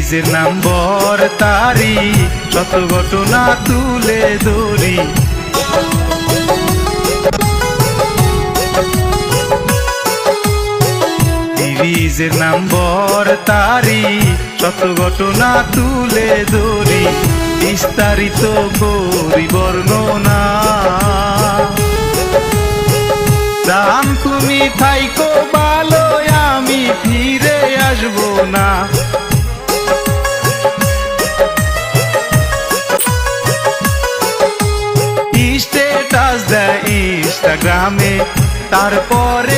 সিরিজের নম্বর তারি শত ঘটনা তুলে ধরি সিরিজের নম্বর তারি শত ঘটনা তুলে ধরি বিস্তারিত করি বর্ণনা দাম তুমি থাইকো ভালো আমি ফিরে আসবো না স্ট্যাটাস দেয় ইনস্টাগ্রামে তারপরে